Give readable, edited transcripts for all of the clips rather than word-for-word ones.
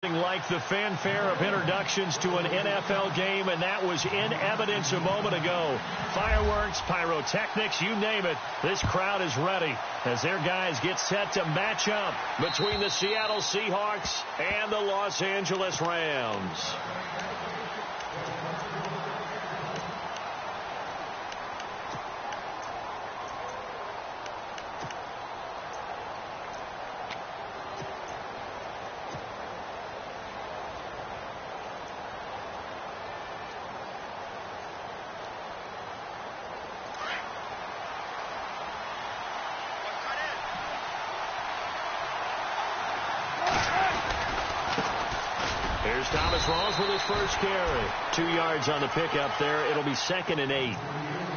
Like the fanfare of introductions to an NFL game, and that was in evidence a moment ago. Fireworks, pyrotechnics, you name it. This crowd is ready as their guys get set to match up between the Seattle Seahawks and the Los Angeles Rams. Here's Thomas Rawls with his first carry. 2 yards on the pickup there. It'll be 2nd and 8.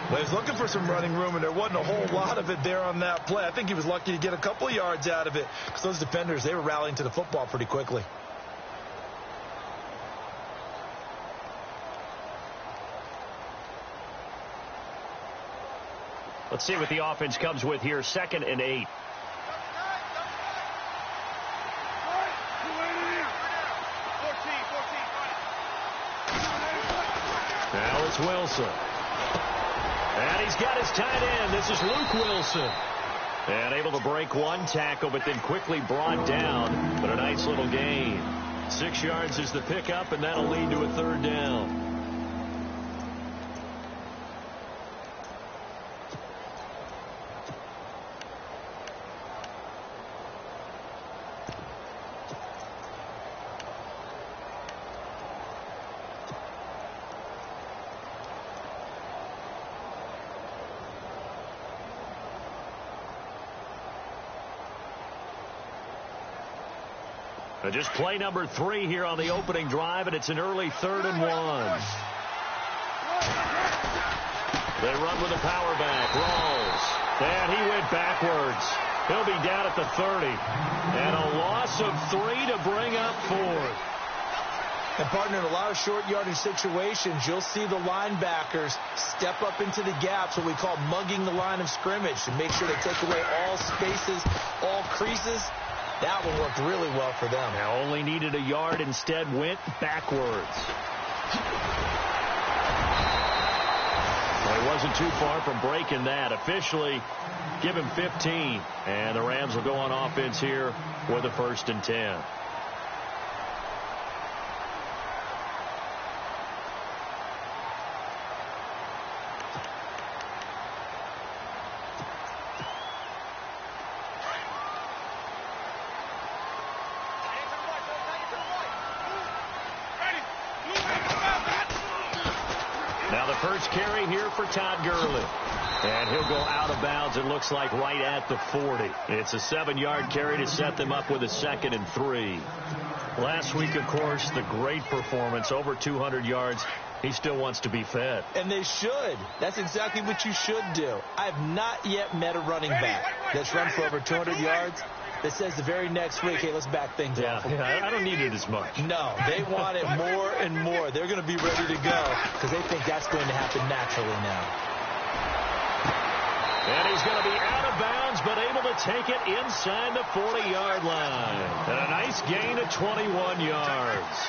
Well, he was looking for some running room, and there wasn't a whole lot of it there on that play. I think he was lucky to get a couple of yards out of it because those defenders, they were rallying to the football pretty quickly. Let's see what the offense comes with here. 2nd and 8. Now it's Wilson. And he's got his tight end. This is Luke Wilson. And able to break one tackle, but then quickly brought down. But a nice little gain. 6 yards is the pickup, and that'll lead to a 3rd down. Just play number 3 here on the opening drive, and it's an early 3rd and 1. They run with a power back. Rawls. And he went backwards. He'll be down at the 30. And a loss of 3 to bring up 4th. And, partner, in a lot of short yardage situations, you'll see the linebackers step up into the gaps, what we call mugging the line of scrimmage, to make sure they take away all spaces, all creases. That one worked really well for them. Now only needed a yard, instead went backwards. Well, he wasn't too far from breaking that. Officially, give him 15. And the Rams will go on offense here with a 1st and 10. Now the first carry here for Todd Gurley. And he'll go out of bounds, it looks like, right at the 40. It's a 7-yard carry to set them up with a 2nd and 3. Last week, of course, the great performance, over 200 yards. He still wants to be fed. And they should. That's exactly what you should do. I have not yet met a running back that's run for over 200 yards that says the very next week, hey, let's back things off. Yeah, I don't need it as much. No, they want it more and more. They're going to be ready to go because they think that's going to happen naturally now. And he's going to be out of bounds, but able to take it inside the 40-yard line. And a nice gain of 21 yards.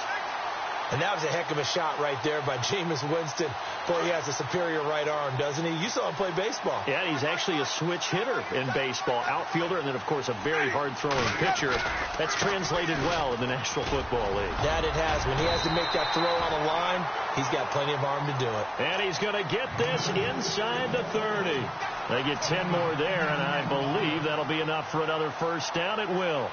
And that was a heck of a shot right there by Jameis Winston. Boy, he has a superior right arm, doesn't he? You saw him play baseball. Yeah, he's actually a switch hitter in baseball. Outfielder, and then, of course, a very hard-throwing pitcher. That's translated well in the National Football League. That it has. When he has to make that throw on the line, he's got plenty of arm to do it. And he's going to get this inside the 30. They get 10 more there, and I believe that'll be enough for another 1st down. It will.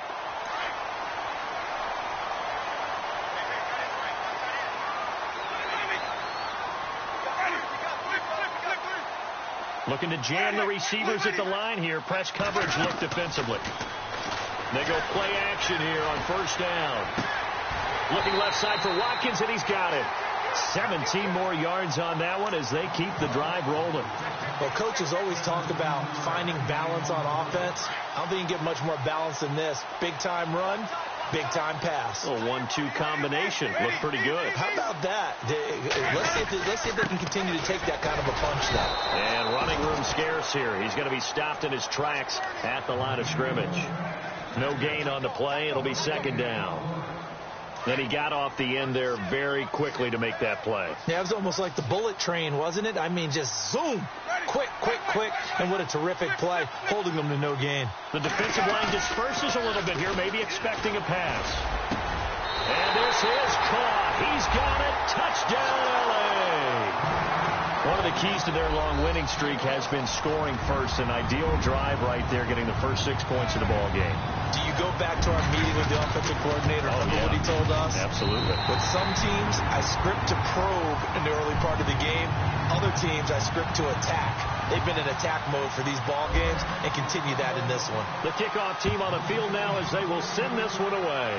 Looking to jam the receivers at the line here. Press coverage look defensively. They go play action here on 1st down. Looking left side for Watkins, and he's got it. 17 more yards on that one as they keep the drive rolling. Well, coaches always talk about finding balance on offense. I don't think you can get much more balance than this. Big-time run, big-time pass. A 1-2 combination. Looked pretty good. How about that? Let's see if they can continue to take that kind of a punch now. And running room scarce here. He's going to be stopped in his tracks at the line of scrimmage. No gain on the play. It'll be 2nd down. And he got off the end there very quickly to make that play. Yeah, it was almost like the bullet train, wasn't it? I mean, just zoom. Quick, quick, quick. And what a terrific play, holding them to no gain. The defensive line disperses a little bit here, maybe expecting a pass. And this is caught. He's got it. Touchdown, L.A. One of the keys to their long winning streak has been scoring first. An ideal drive right there, getting the first 6 points of the ball game. Do you go back to our meeting with the offensive coordinator? Remember what he told us? Absolutely. With some teams, I script to probe in the early part of the game. Other teams, I script to attack. They've been in attack mode for these ball games and continue that in this one. The kickoff team on the field now as they will send this one away.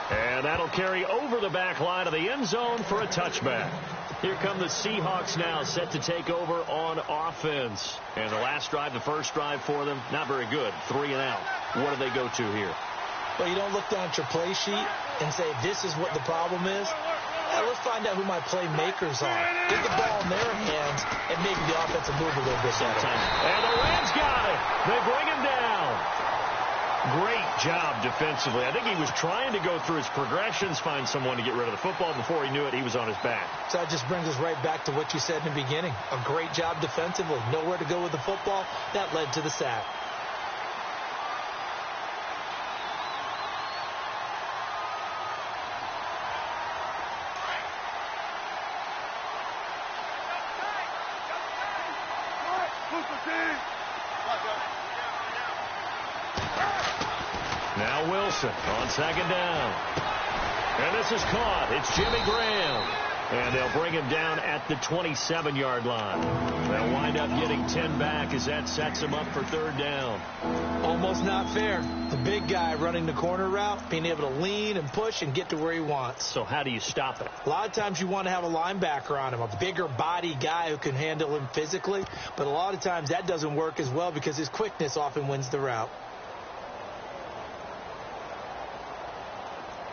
And that'll carry over the back line of the end zone for a touchback. Here come the Seahawks now, set to take over on offense. And the last drive, the first drive for them, not very good. 3 and out. What do they go to here? Well, you don't look down at your play sheet and say, this is what the problem is. Let's find out who my playmakers are. Get the ball in their hands and maybe the offensive move a little bit better. And the Rams got it. They bring him down. Great job defensively. I think he was trying to go through his progressions, find someone to get rid of the football. Before he knew it, he was on his back. So that just brings us right back to what you said in the beginning. A great job defensively. Nowhere to go with the football. That led to the sack. Now Wilson on second down. And this is caught. It's Jimmy Graham. And they'll bring him down at the 27-yard line. They'll wind up getting 10 back as that sets him up for third down. Almost not fair. The big guy running the corner route, being able to lean and push and get to where he wants. So how do you stop it? A lot of times you want to have a linebacker on him, a bigger body guy who can handle him physically. But a lot of times that doesn't work as well because his quickness often wins the route.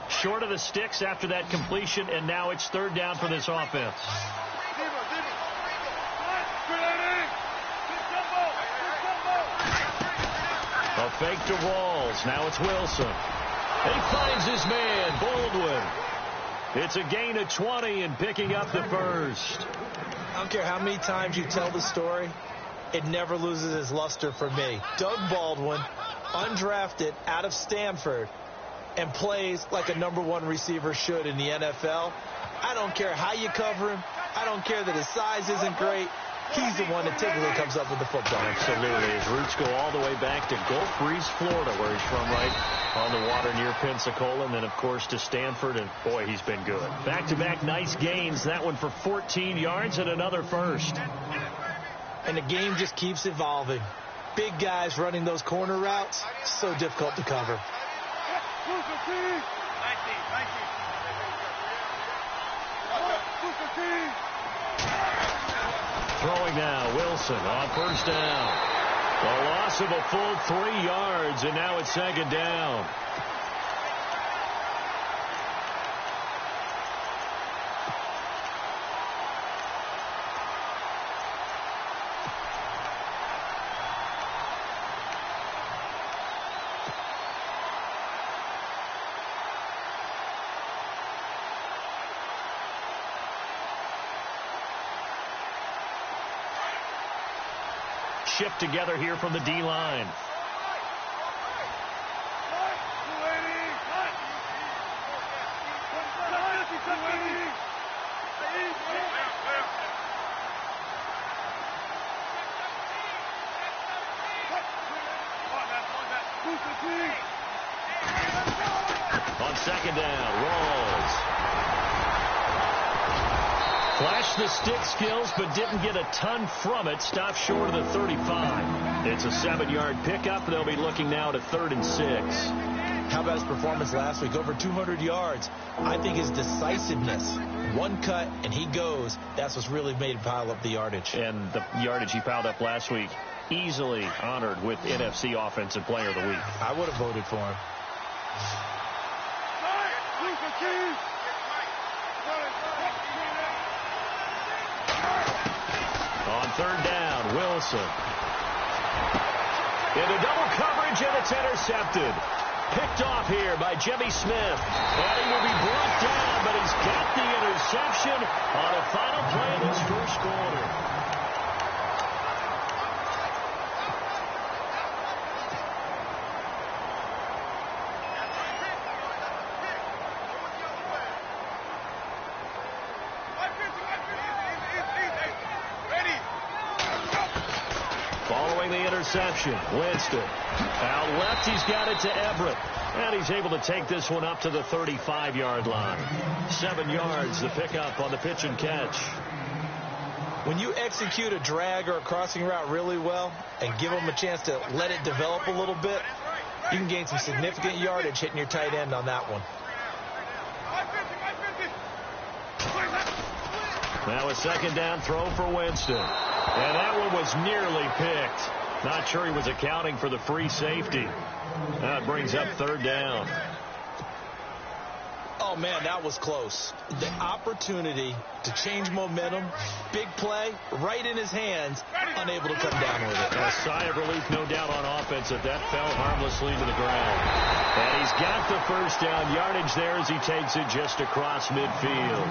Short of the sticks after that completion, and now it's third down for this offense. A fake to Rawls. Now it's Wilson. He finds his man, Baldwin. It's a gain of 20 and picking up the first. I don't care how many times you tell the story, it never loses its luster for me. Doug Baldwin, undrafted out of Stanford, and plays like a #1 receiver should in the NFL. I don't care how you cover him. I don't care that his size isn't great. He's the one that typically comes up with the football. Absolutely. His roots go all the way back to Gulf Breeze, Florida, where he's from, right on the water near Pensacola, and then, of course, to Stanford, and, boy, he's been good. Back-to-back nice gains, that one for 14 yards and another first. And the game just keeps evolving. Big guys running those corner routes, so difficult to cover. Throwing now, Wilson on first down. A loss of a full 3 yards, and now it's second down. Shift together here from the D-line. On second down, Rawls. Flashed the stick skills, but didn't get a ton from it. Stopped short of the 35. It's a 7-yard pickup. They'll be looking now to 3rd and 6. How about his performance last week? Over 200 yards. I think his decisiveness, one cut, and he goes. That's what's really made him pile up the yardage. And the yardage he piled up last week, easily honored with NFC Offensive Player of the Week. I would have voted for him. On third down, Wilson. Into double coverage, and it's intercepted. Picked off here by Jimmy Smith. And he will be brought down, but he's got the interception on the final play of this first quarter. Following the interception, Winston. Out left, he's got it to Everett. And he's able to take this one up to the 35-yard line. 7 yards, the pickup on the pitch and catch. When you execute a drag or a crossing route really well and give them a chance to let it develop a little bit, you can gain some significant yardage hitting your tight end on that one. Now a second down throw for Winston. And that one was nearly picked. Not sure he was accounting for the free safety. That brings up third down. Oh, man, that was close. The opportunity to change momentum, big play, right in his hands, unable to come down with it. A sigh of relief, no doubt, on offense that fell harmlessly to the ground. And he's got the first down yardage there as he takes it just across midfield.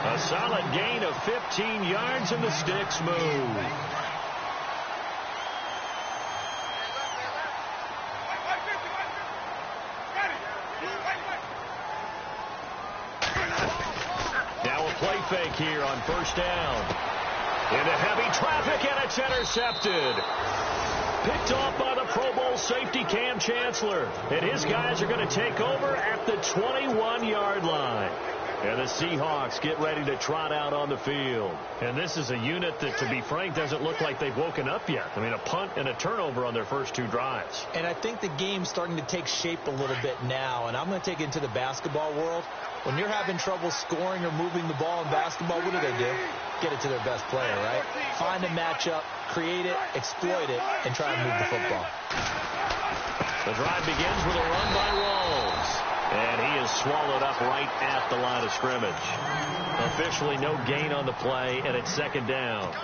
A solid gain of 15 yards, and the sticks move. Now a play fake here on first down. Into heavy traffic, and it's intercepted. Picked off by the Pro Bowl safety Cam Chancellor. And his guys are going to take over at the 21-yard line. And the Seahawks get ready to trot out on the field. And this is a unit that, to be frank, doesn't look like they've woken up yet. I mean, a punt and a turnover on their first 2 drives. And I think the game's starting to take shape a little bit now. And I'm going to take it into the basketball world. When you're having trouble scoring or moving the ball in basketball, what do? Get it to their best player, right? Find a matchup, create it, exploit it, and try and move the football. The drive begins with a run by Rawls. And he is swallowed up right at the line of scrimmage. Officially no gain on the play, and it's second down.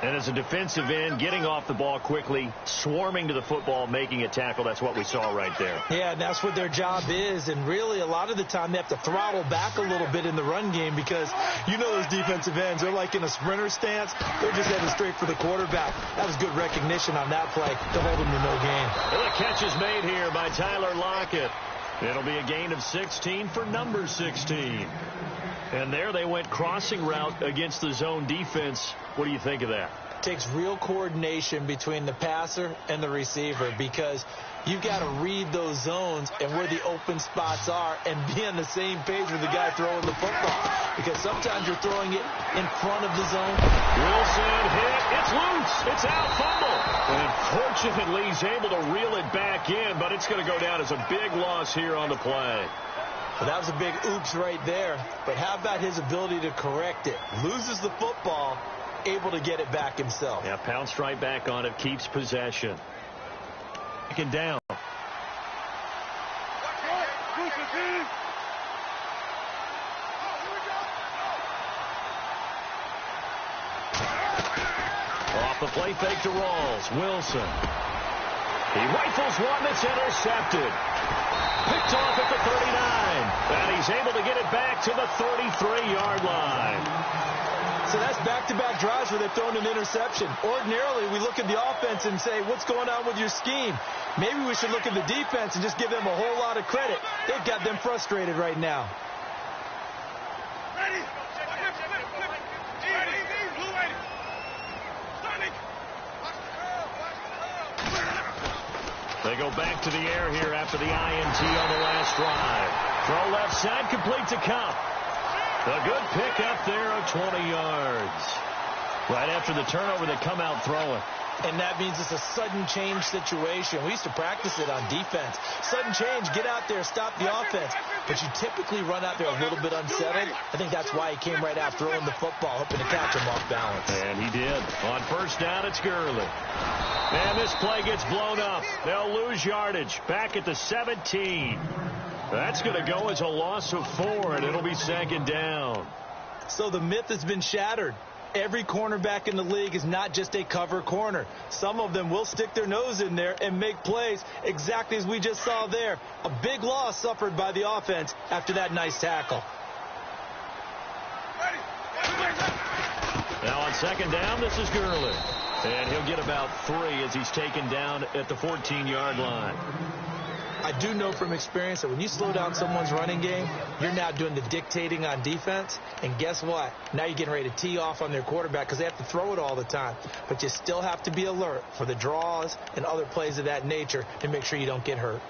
And as a defensive end, getting off the ball quickly, swarming to the football, making a tackle, that's what we saw right there. Yeah, and that's what their job is. And really, a lot of the time, they have to throttle back a little bit in the run game because you know those defensive ends, they're like in a sprinter stance. They're just heading straight for the quarterback. That was good recognition on that play to hold them to no gain. Well, the catch is made here by Tyler Lockett. It'll be a gain of 16 for number 16. And there they went crossing route against the zone defense. What do you think of that? It takes real coordination between the passer and the receiver because you've got to read those zones and where the open spots are and be on the same page with the guy throwing the football. Because sometimes you're throwing it in front of the zone. Wilson hit. It's loose. It's out. Fumble. And unfortunately, he's able to reel it back in, but it's going to go down as a big loss here on the play. Well, that was a big oops right there. But how about his ability to correct it? Loses the football, able to get it back himself. Yeah, pounced right back on it, keeps possession. Second down. Off the play fake to Rawls. Wilson. He rifles one that's intercepted. Picked off at the 39. And he's able to get it back to the 33-yard line. So that's back-to-back drives where they've thrown an interception. Ordinarily, we look at the offense and say, what's going on with your scheme? Maybe we should look at the defense and just give them a whole lot of credit. They've got them frustrated right now. They go back to the air here after the INT on the last drive. Throw left side, complete to Cup. A good pick up there of 20 yards. Right after the turnover, they come out throwing. And that means it's a sudden change situation. We used to practice it on defense. Sudden change, get out there, stop the offense. But you typically run out there a little bit unsettled. I think that's why he came right out throwing the football, hoping to catch him off balance. And he did. On first down, it's Gurley. And this play gets blown up. They'll lose yardage. Back at the 17. That's going to go as a loss of 4, and it'll be second down. So the myth has been shattered. Every cornerback in the league is not just a cover corner. Some of them will stick their nose in there and make plays exactly as we just saw there. A big loss suffered by the offense after that nice tackle. Now on second down, this is Gurley. And he'll get about 3 as he's taken down at the 14-yard line. I do know from experience that when you slow down someone's running game, you're now doing the dictating on defense. And guess what? Now you're getting ready to tee off on their quarterback because they have to throw it all the time. But you still have to be alert for the draws and other plays of that nature to make sure you don't get hurt.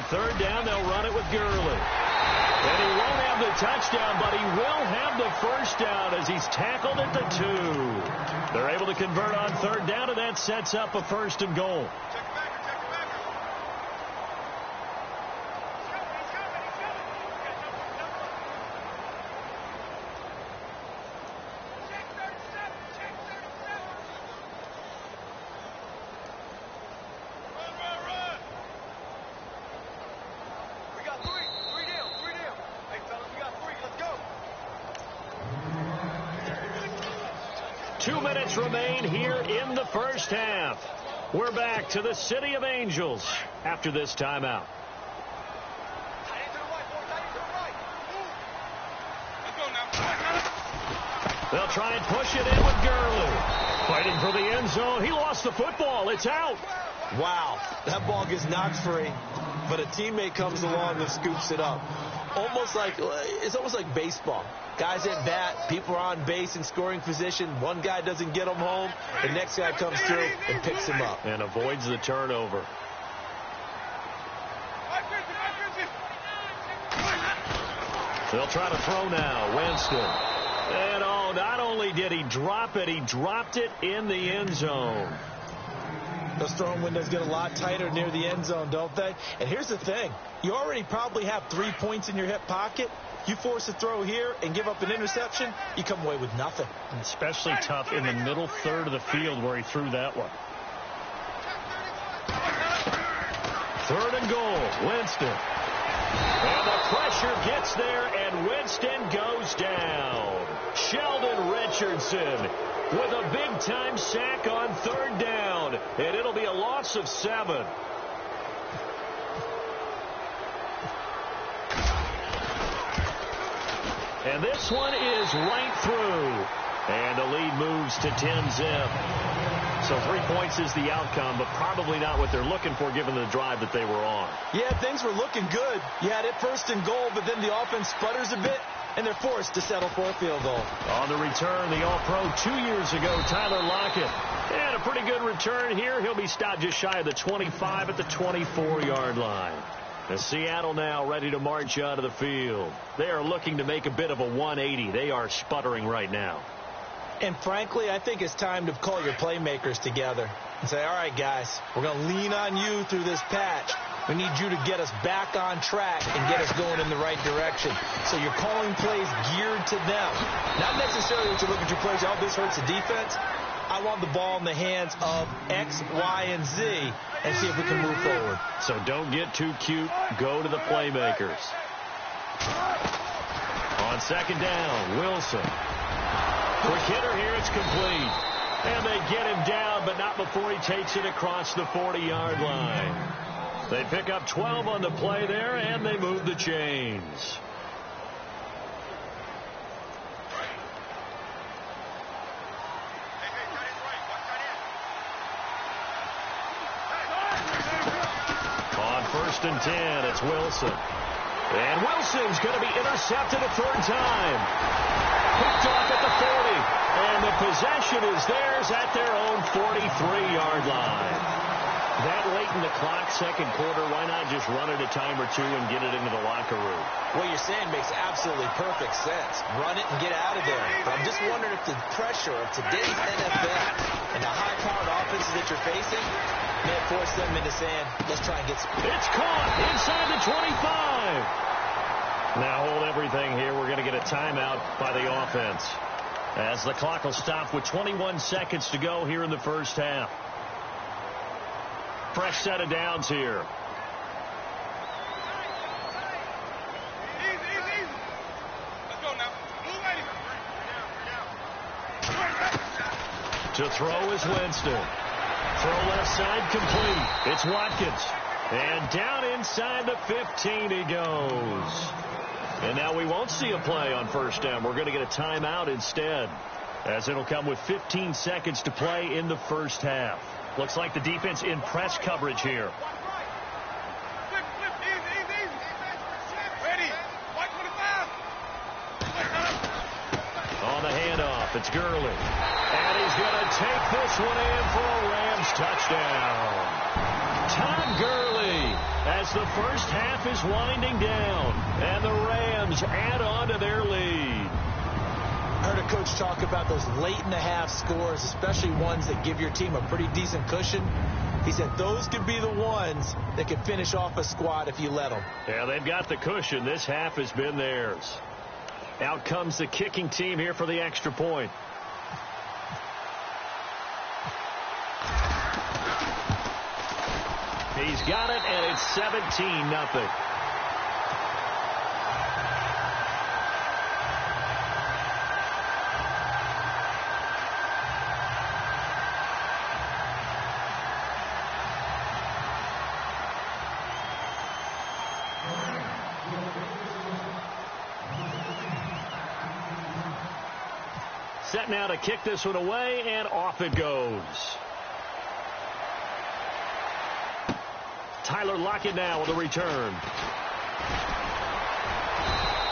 Third down, they'll run it with Gurley. And he won't have the touchdown, but he will have the first down as he's tackled at the 2. They're able to convert on third down, and that sets up a 1st and goal. Remain here in the first half. We're back to the City of Angels after this timeout. They'll try and push it in with Gurley. Fighting for the end zone. He lost the football. It's out. Wow, that ball gets knocked free, but a teammate comes along and scoops it up. It's almost like baseball. Guys at bat, people are on base in scoring position. One guy doesn't get him home. The next guy comes through and picks him up. And avoids the turnover. They'll try to throw now. Winston. And not only did he drop it, he dropped it in the end zone. Those throwing windows get a lot tighter near the end zone, don't they? And here's the thing. You already probably have 3 points in your hip pocket. You force a throw here and give up an interception, you come away with nothing. And especially tough in the middle third of the field where he threw that one. 3rd and goal, Winston. And the pressure gets there, and Winston goes down. Sheldon Richardson with a big-time sack on 3rd down, and it'll be a loss of 7. And this one is right through. And the lead moves to 10-zip. So 3 points is the outcome, but probably not what they're looking for given the drive that they were on. Yeah, things were looking good. You had it 1st and goal, but then the offense sputters a bit, and they're forced to settle for a field goal. On the return, the All-Pro 2 years ago, Tyler Lockett. And a pretty good return here. He'll be stopped just shy of the 25 at the 24-yard line. And Seattle now ready to march out of the field. They are looking to make a bit of a 180. They are sputtering right now. And frankly, I think it's time to call your playmakers together and say, all right, guys, we're going to lean on you through this patch. We need you to get us back on track and get us going in the right direction. So you're calling plays geared to them. Not necessarily that you look at your plays, oh, this hurts the defense. I want the ball in the hands of X, Y, and Z and see if we can move forward. So don't get too cute. Go to the playmakers. On second down, Wilson. Quick hitter here, it's complete. And they get him down, but not before he takes it across the 40-yard line. They pick up 12 on the play there, and they move the chains. On 1st and 10, it's Wilson. And Wilson's going to be intercepted a 3rd time. Picked off at the 40. And the possession is theirs at their own 43-yard line. That late in the clock, second quarter, why not just run it a time or two and get it into the locker room? What you're saying makes absolutely perfect sense. Run it and get out of there. But I'm just wondering if the pressure of today's NFL and the high-powered offenses that you're facing may force them into saying, let's try and get some. It's caught inside the 25. Now hold everything here. We're going to get a timeout by the offense, as the clock will stop with 21 seconds to go here in the first half. Fresh set of downs here. To throw is Winston. Throw left side complete. It's Watkins. And down inside the 15 he goes. And now we won't see a play on first down. We're going to get a timeout instead, as it'll come with 15 seconds to play in the first half. Looks like the defense in press coverage here. On the handoff, it's Gurley. And he's going to take this one in for a Rams touchdown. Todd Gurley, as the first half is winding down, and the Rams add on to their lead. I heard a coach talk about those late-in-the-half scores, especially ones that give your team a pretty decent cushion. He said those could be the ones that could finish off a squad if you let them. Yeah, they've got the cushion. This half has been theirs. Out comes the kicking team here for the extra point. He's got it, and it's 17-0. Set now to kick this one away, and off it goes. Tyler Lockett now with a return.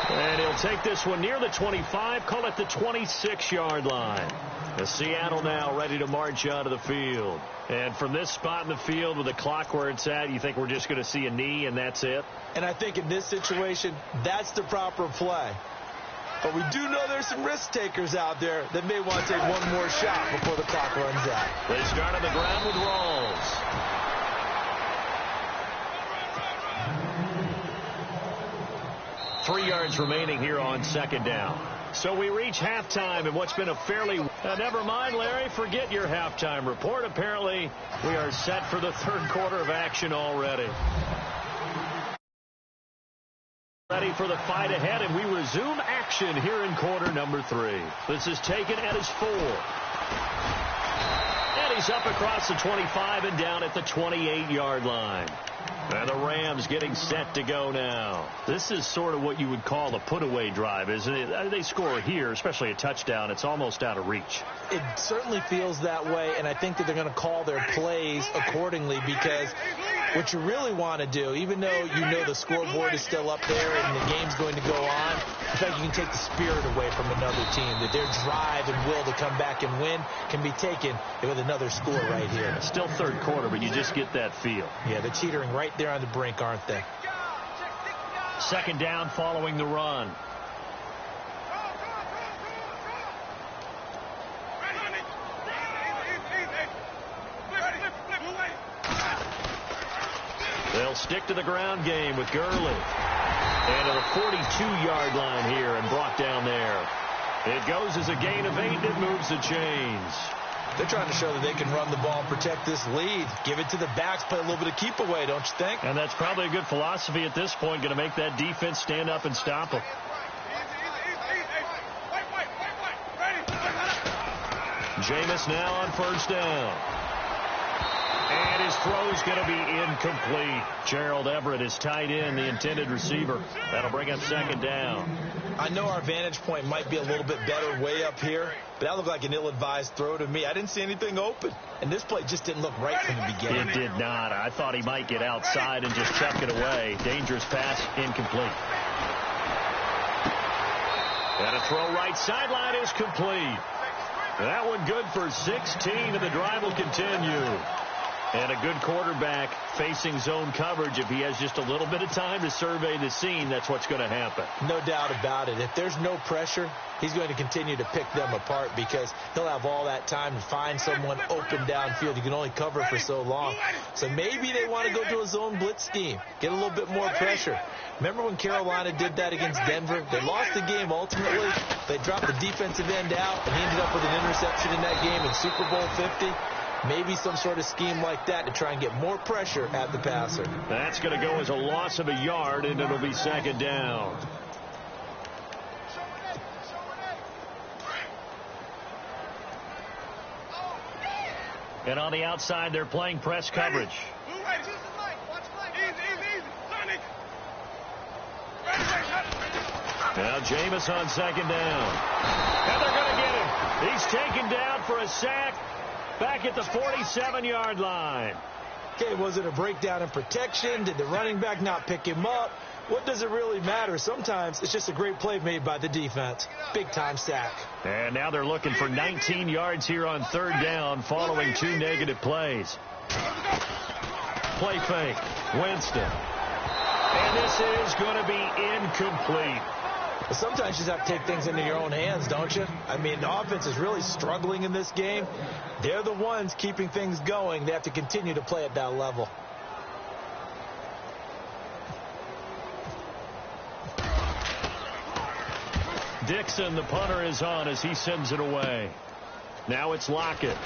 And he'll take this one near the 25, call it the 26-yard line. As Seattle now ready to march onto the field. And from this spot in the field with the clock where it's at, you think we're just going to see a knee and that's it? And I think in this situation, that's the proper play. But we do know there's some risk takers out there that may want to take one more shot before the clock runs out. They start on the ground with Rawls. 3 yards remaining here on second down. So we reach halftime in what's been a fairly... never mind, Larry, forget your halftime report. Apparently, we are set for the third quarter of action already. Ready for the fight ahead, and we resume action here in quarter number 3. This is taken at his 4. And he's up across the 25 and down at the 28-yard line. And the Rams getting set to go now. This is sort of what you would call a put-away drive, isn't it? They score here, especially a touchdown. It's almost out of reach. It certainly feels that way, and I think that they're going to call their plays accordingly, because what you really want to do, even though you know the scoreboard is still up there and the game's going to go on, in fact, you can take the spirit away from another team, that their drive and will to come back and win can be taken with another score right here. It's still third quarter, but you just get that feel. Yeah, they're teetering right there on the brink, aren't they? Second down following the run. They'll stick to the ground game with Gurley. And to the 42-yard line here and brought down there. It goes as a gain of 8, and it moves the chains. They're trying to show that they can run the ball and protect this lead. Give it to the backs, play a little bit of keep away, don't you think? And that's probably a good philosophy at this point, going to make that defense stand up and stop them. Jameis now on first down. And his throw's going to be incomplete. Gerald Everett is tight end, the intended receiver. That'll bring up second down. I know our vantage point might be a little bit better way up here, but that looked like an ill-advised throw to me. I didn't see anything open, and this play just didn't look right from the beginning. It did not. I thought he might get outside and just chuck it away. Dangerous pass, incomplete. And a throw right sideline is complete. That one good for 16, and the drive will continue. And a good quarterback facing zone coverage, if he has just a little bit of time to survey the scene, that's what's going to happen. No doubt about it. If there's no pressure, he's going to continue to pick them apart because he'll have all that time to find someone open downfield. You can only cover for so long. So maybe they want to go to a zone blitz scheme, get a little bit more pressure. Remember when Carolina did that against Denver? They lost the game ultimately. They dropped the defensive end out, and he ended up with an interception in that game in Super Bowl 50. Maybe some sort of scheme like that to try and get more pressure at the passer. That's going to go as a loss of a yard, and it'll be second down. And on the outside, they're playing press coverage. Now Jameis on second down. And they're going to get him. He's taken down for a sack back at the 47-yard line. Okay, was it a breakdown in protection? Did the running back not pick him up? What does it really matter? Sometimes it's just a great play made by the defense. Big-time sack. And now they're looking for 19 yards here on third down following 2 negative plays. Play fake. Winston. And this is going to be incomplete. Sometimes you just have to take things into your own hands, don't you? I mean, the offense is really struggling in this game. They're the ones keeping things going. They have to continue to play at that level. Dixon, the punter, is on as he sends it away. Now it's Lockett.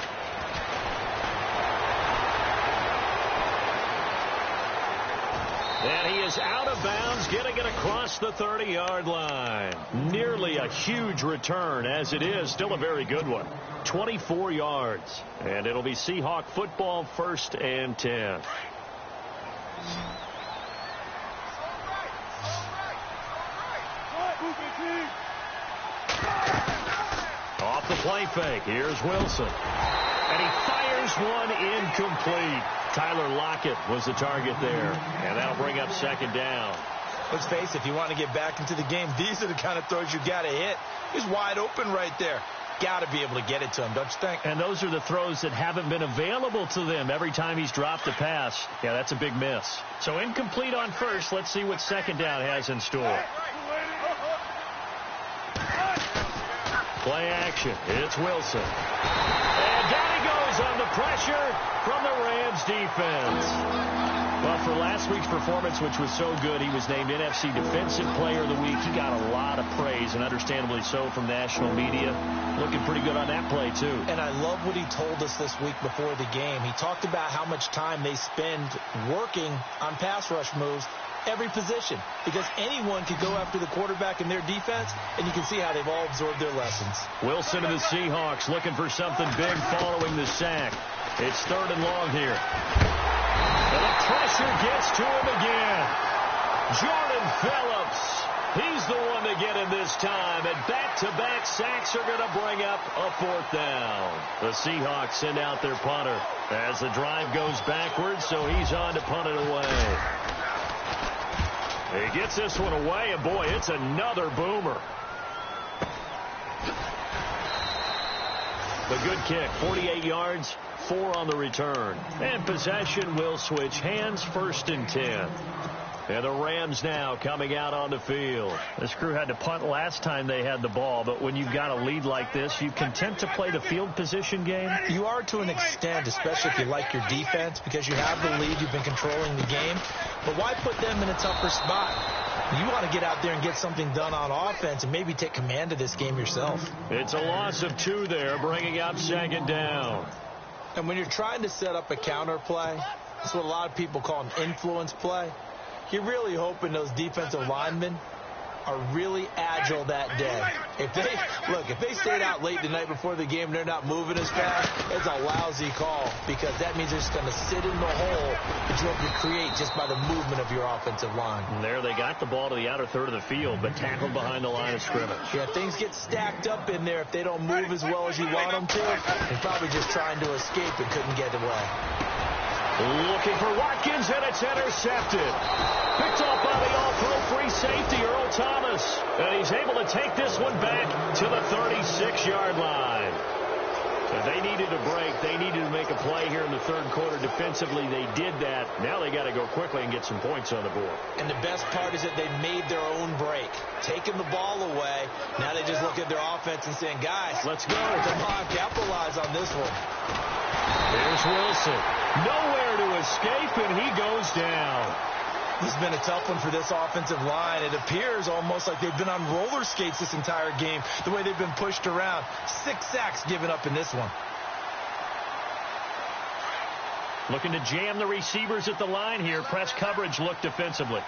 And he is out of bounds, getting it across the 30-yard line. Nearly a huge return, as it is. Still a very good one. 24 yards. And it'll be Seahawk football, 1st and 10. Off the play fake. Here's Wilson. And he fires one incomplete. Tyler Lockett was the target there. And that'll bring up second down. Let's face it, if you want to get back into the game, these are the kind of throws you got to hit. He's wide open right there. Got to be able to get it to him, don't you think? And those are the throws that haven't been available to them every time he's dropped a pass. Yeah, that's a big miss. So incomplete on first. Let's see what second down has in store. Play action. It's Wilson. And down he goes on the pressure from the Rams defense. Well, for last week's performance, which was so good, he was named NFC Defensive Player of the Week. He got a lot of praise, and understandably so, from national media. Looking pretty good on that play, too. And I love what he told us this week before the game. He talked about how much time they spend working on pass rush moves, every position, because anyone could go after the quarterback in their defense, and you can see how they've all absorbed their lessons. Wilson of the Seahawks looking for something big following the sack. It's 3rd and long here. And the pressure gets to him again. Jordan Phillips. He's the one to get him this time. And back-to-back sacks are going to bring up a 4th down. The Seahawks send out their punter as the drive goes backwards, so he's on to punt it away. He gets this one away, and boy, it's another boomer. The good kick, 48 yards, 4 on the return. And possession will switch hands, 1st and 10. And the Rams now coming out on the field. This crew had to punt last time they had the ball, but when you've got a lead like this, you content to play the field position game? You are to an extent, especially if you like your defense, because you have the lead, you've been controlling the game. But why put them in a tougher spot? You want to get out there and get something done on offense and maybe take command of this game yourself. It's a loss of 2 there, bringing up second down. And when you're trying to set up a counter play, that's what a lot of people call an influence play. You're really hoping those defensive linemen are really agile that day. If they stayed out late the night before the game and they're not moving as fast, it's a lousy call because that means they're just going to sit in the hole that you hope to create just by the movement of your offensive line. And there they got the ball to the outer third of the field, but tackled behind the line of scrimmage. Yeah, things get stacked up in there if they don't move as well as you want them to. They're probably just trying to escape and couldn't get away. Looking for Watkins, and it's intercepted. Picked off by the all-pro free safety, Earl Thomas. And he's able to take this one back to the 36-yard line. If they needed a break, they needed to make a play here in the third quarter. Defensively, they did that. Now they got to go quickly and get some points on the board. And the best part is that they made their own break. Taking the ball away. Now they just look at their offense and saying, guys, let's go. Come on, capitalize on this one. There's Wilson. Nowhere to escape, and he goes down. This has been a tough one for this offensive line. It appears almost like they've been on roller skates this entire game, the way they've been pushed around. 6 sacks given up in this one. Looking to jam the receivers at the line here. Press coverage look defensively.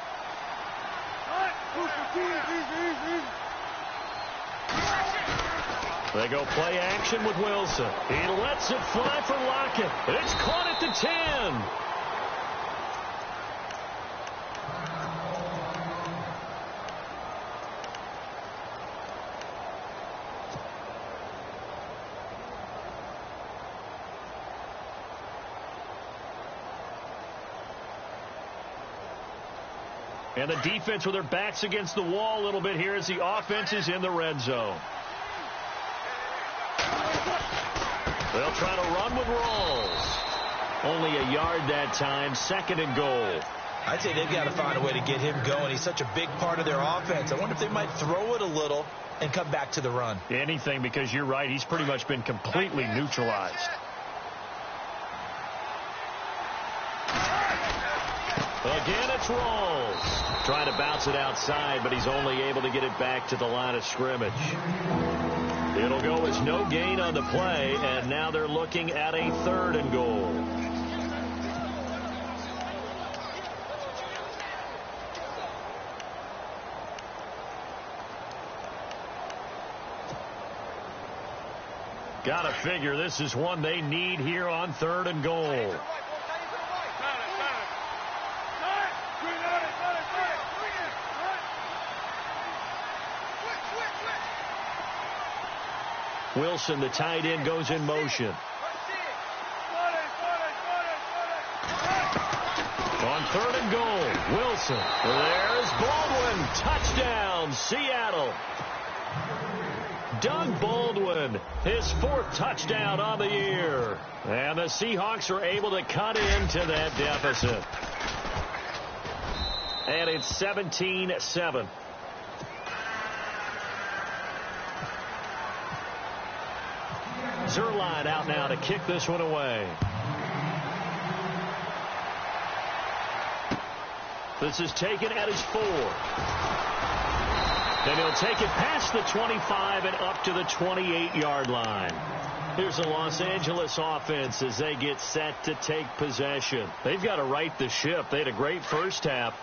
They go play action with Wilson. He lets it fly for Lockett. It's caught at the 10. And the defense with their backs against the wall a little bit here as the offense is in the red zone. They'll try to run with Rolls. Only a yard that time, 2nd and goal. I'd say they've got to find a way to get him going. He's such a big part of their offense. I wonder if they might throw it a little and come back to the run. Anything, because you're right. He's pretty much been completely neutralized. Again, it's Rolls. Trying to bounce it outside, but he's only able to get it back to the line of scrimmage. It'll go as no gain on the play, and now they're looking at a 3rd and goal. Gotta figure this is one they need here on 3rd and goal. Wilson, the tight end, goes in motion. On 3rd and goal, Wilson. There's Baldwin. Touchdown, Seattle. Doug Baldwin, his 4th touchdown on the year. And the Seahawks are able to cut into that deficit. And it's 17-7. Zerline out now to kick this one away. This is taken at his 4. And he'll take it past the 25 and up to the 28-yard line. Here's the Los Angeles offense as they get set to take possession. They've got to right the ship. They had a great first half,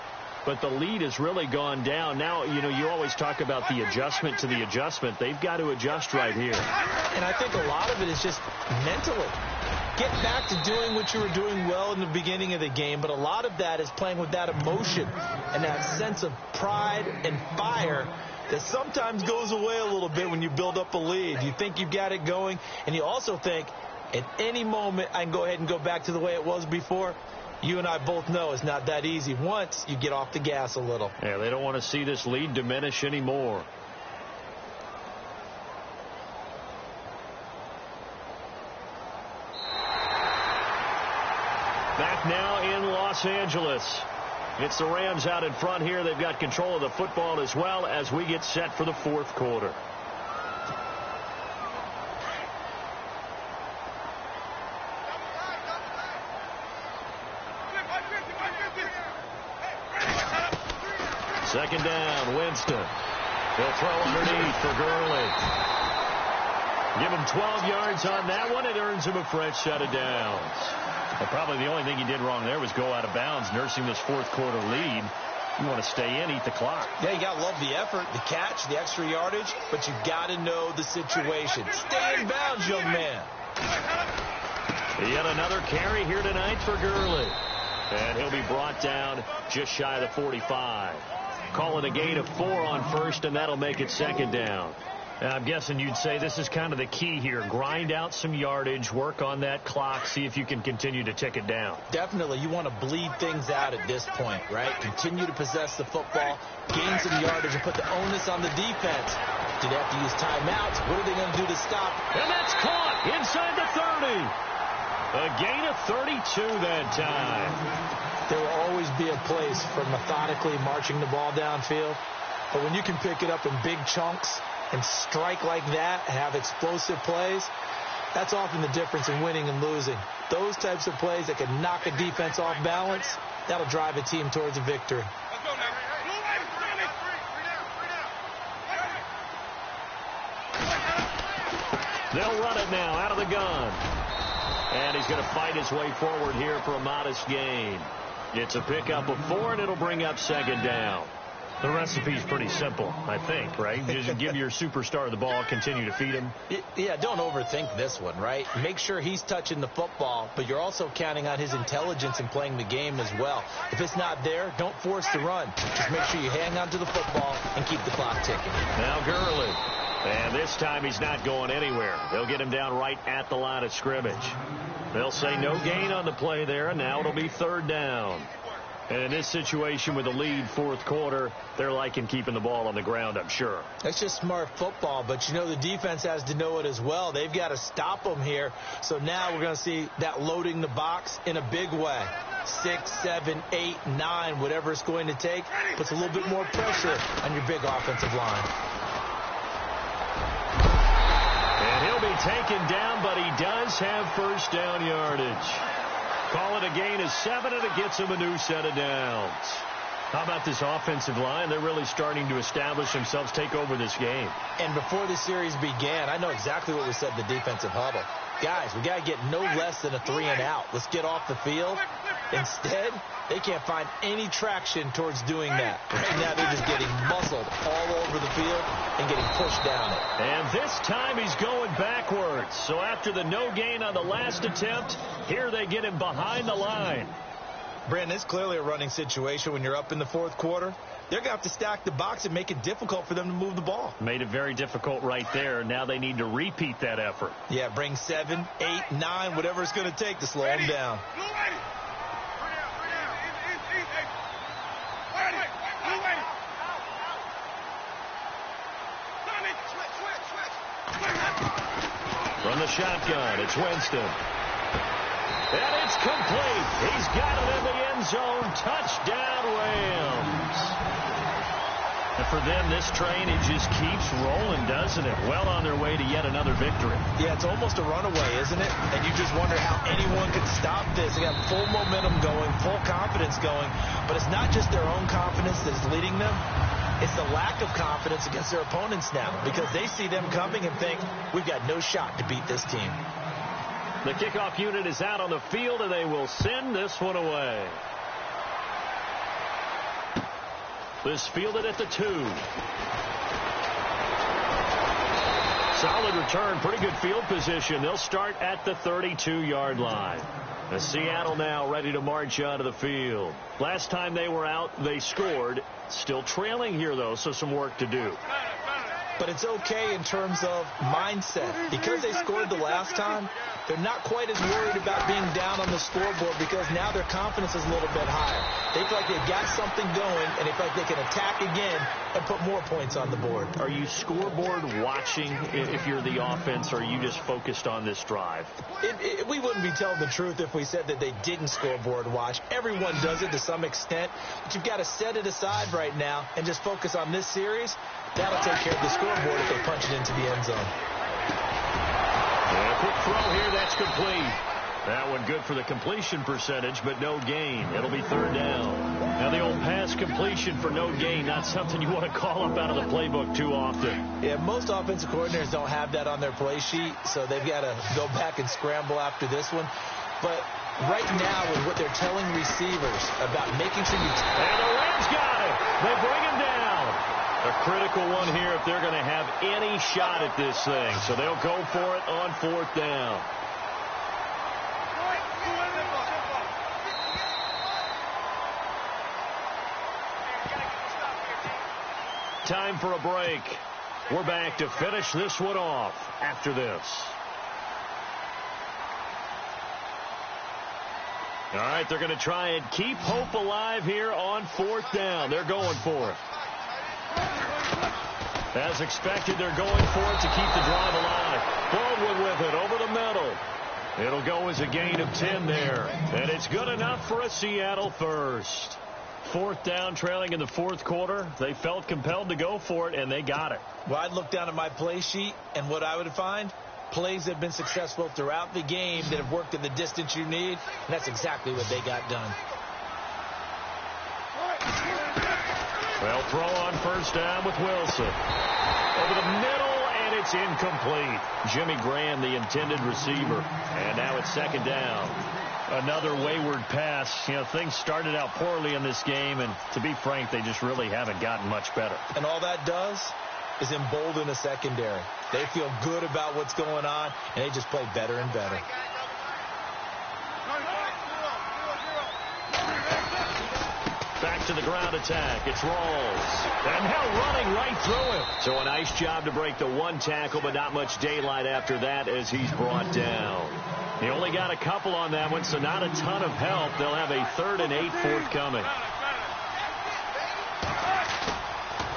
but the lead has really gone down. Now, you always talk about the adjustment to the adjustment. They've got to adjust right here. And I think a lot of it is just mentally. Get back to doing what you were doing well in the beginning of the game, but a lot of that is playing with that emotion and that sense of pride and fire that sometimes goes away a little bit when you build up a lead. You think you've got it going, and you also think at any moment I can go ahead and go back to the way it was before. You and I both know it's not that easy once you get off the gas a little. Yeah, they don't want to see this lead diminish anymore. Back now in Los Angeles. It's the Rams out in front here. They've got control of the football as well as we get set for the 4th quarter. Second down, Winston. He'll throw underneath for Gurley. Give him 12 yards on that one. It earns him a fresh set of downs. Well, probably the only thing he did wrong there was go out of bounds, nursing this 4th quarter lead. You want to stay in, eat the clock. Yeah, you got to love the effort, the catch, the extra yardage, but you got to know the situation. Stay in bounds, young man. Yet another carry here tonight for Gurley. And he'll be brought down just shy of the 45. Calling a gain of 4 on 1st, and that'll make it 2nd down. I'm guessing you'd say this is kind of the key here. Grind out some yardage, work on that clock, see if you can continue to tick it down. Definitely. You want to bleed things out at this point, right? Continue to possess the football, gain some yardage, and put the onus on the defense Do they have to use timeouts? What are they going to do to stop? And that's caught inside the 30. A gain of 32 that time. There will always be a place for methodically marching the ball downfield. But when you can pick it up in big chunks and strike like that, have explosive plays, that's often the difference in winning and losing. Those types of plays that can knock a defense off balance, that'll drive a team towards a victory. They'll run it now out of the gun. And he's going to fight his way forward here for a modest gain. It's a pickup of 4, and it'll bring up second down. The recipe's pretty simple, I think, right? Just give your superstar the ball, continue to feed him. Yeah, don't overthink this one, right? Make sure he's touching the football, but you're also counting on his intelligence in playing the game as well. If it's not there, don't force the run. Just make sure you hang on to the football and keep the clock ticking. Now Gurley. And this time he's not going anywhere. They'll get him down right at the line of scrimmage. They'll say no gain on the play there, and now it'll be third down. And in this situation with a lead fourth quarter, they're liking keeping the ball on the ground, I'm sure. That's just smart football, but you know the defense has to know it as well. They've got to stop them here. So now we're going to see that loading the box in a big way. 6, 7, 8, 9, whatever it's going to take, puts a little bit more pressure on your big offensive line. And he'll be taken down, but he does have first down yardage. Call it a gain of 7, and it gets him a new set of downs. How about this offensive line? They're really starting to establish themselves, take over this game. And before the series began, I know exactly what we said in the defensive huddle. Guys, we got to get no less than a 3-and-out. Let's get off the field. Instead, they can't find any traction towards doing that. Right now, they're just getting muscled all over the field and getting pushed down it. And this time he's going backwards. So after the no gain on the last attempt, here they get him behind the line. Brandon, it's clearly a running situation when you're up in the fourth quarter. They're going to have to stack the box and make it difficult for them to move the ball. Made it very difficult right there. Now they need to repeat that effort. Yeah, bring 7, 8, 9, whatever it's going to take to slow them down. From the shotgun, it's Winston. And it's complete. He's got it in the end zone. Touchdown, Rams. And for them, this train, it just keeps rolling, doesn't it? Well on their way to yet another victory. Yeah, it's almost a runaway, isn't it? And you just wonder how anyone could stop this. They got full momentum going, full confidence going. But it's not just their own confidence that is leading them. It's the lack of confidence against their opponents now, because they see them coming and think, we've got no shot to beat this team. The kickoff unit is out on the field, and they will send this one away. This fielded at the 2. Solid return, pretty good field position. They'll start at the 32-yard line. The Seattle now ready to march out of the field. Last time they were out, they scored. Still trailing here, though, so some work to do. But it's okay in terms of mindset. Because they scored the last time, they're not quite as worried about being down on the scoreboard, because now their confidence is a little bit higher. They feel like they've got something going, and they feel like they can attack again and put more points on the board. Are you scoreboard watching if you're the offense, or are you just focused on this drive? We wouldn't be telling the truth if we said that they didn't scoreboard watch. Everyone does it to some extent, but you've got to set it aside right now and just focus on this series. That'll take care of the scoreboard if they punch it into the end zone. And a quick throw here, that's complete. That one good for the completion percentage, but no gain. It'll be third down. Now the old pass completion for no gain, not something you want to call up out of the playbook too often. Yeah, most offensive coordinators don't have that on their play sheet, so they've got to go back and scramble after this one. But right now, with what they're telling receivers about making sure you... And the Rams got it. They bring him down. A critical one here if they're going to have any shot at this thing. So they'll go for it on fourth down. Time for a break. We're back to finish this one off after this. All right, they're going to try and keep hope alive here on fourth down. They're going for it. As expected, they're going for it to keep the drive alive. Baldwin with it over the middle. It'll go as a gain of 10 there. And it's good enough for a Seattle first. 4th down, trailing in the 4th quarter. They felt compelled to go for it, and they got it. Well, I'd look down at my play sheet, and what I would find, plays that have been successful throughout the game that have worked in the distance you need, and that's exactly what they got done. They'll throw on 1st down with Wilson. Over the middle, and it's incomplete. Jimmy Graham, the intended receiver. And now it's 2nd down. Another wayward pass. You know, things started out poorly in this game, and to be frank, they just really haven't gotten much better. And all that does is embolden a secondary. They feel good about what's going on, and they just play better and better. Back to the ground attack. It's Rawls. And now running right through him. So a nice job to break the 1 tackle, but not much daylight after that as he's brought down. He only got a couple on that one, so not a ton of help. They'll have a 3rd and 8 forthcoming.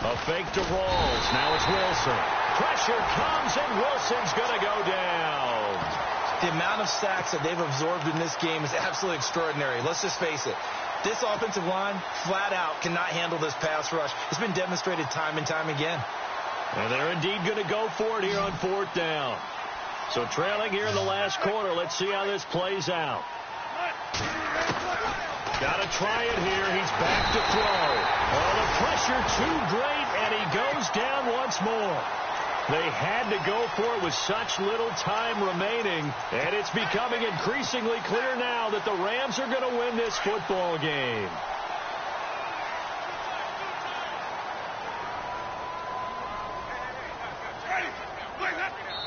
A fake to Rawls. Now it's Wilson. Pressure comes, and Wilson's going to go down. The amount of sacks that they've absorbed in this game is absolutely extraordinary. Let's just face it. This offensive line, flat out, cannot handle this pass rush. It's been demonstrated time and time again. And they're indeed going to go for it here on 4th down. So trailing here in the last quarter. Let's see how this plays out. Got to try it here. He's back to throw. Oh, the pressure too great, and he goes down once more. They had to go for it with such little time remaining, and it's becoming increasingly clear now that the Rams are going to win this football game.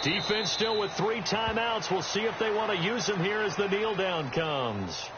Defense still with 3 timeouts. We'll see if they want to use them here as the kneel down comes.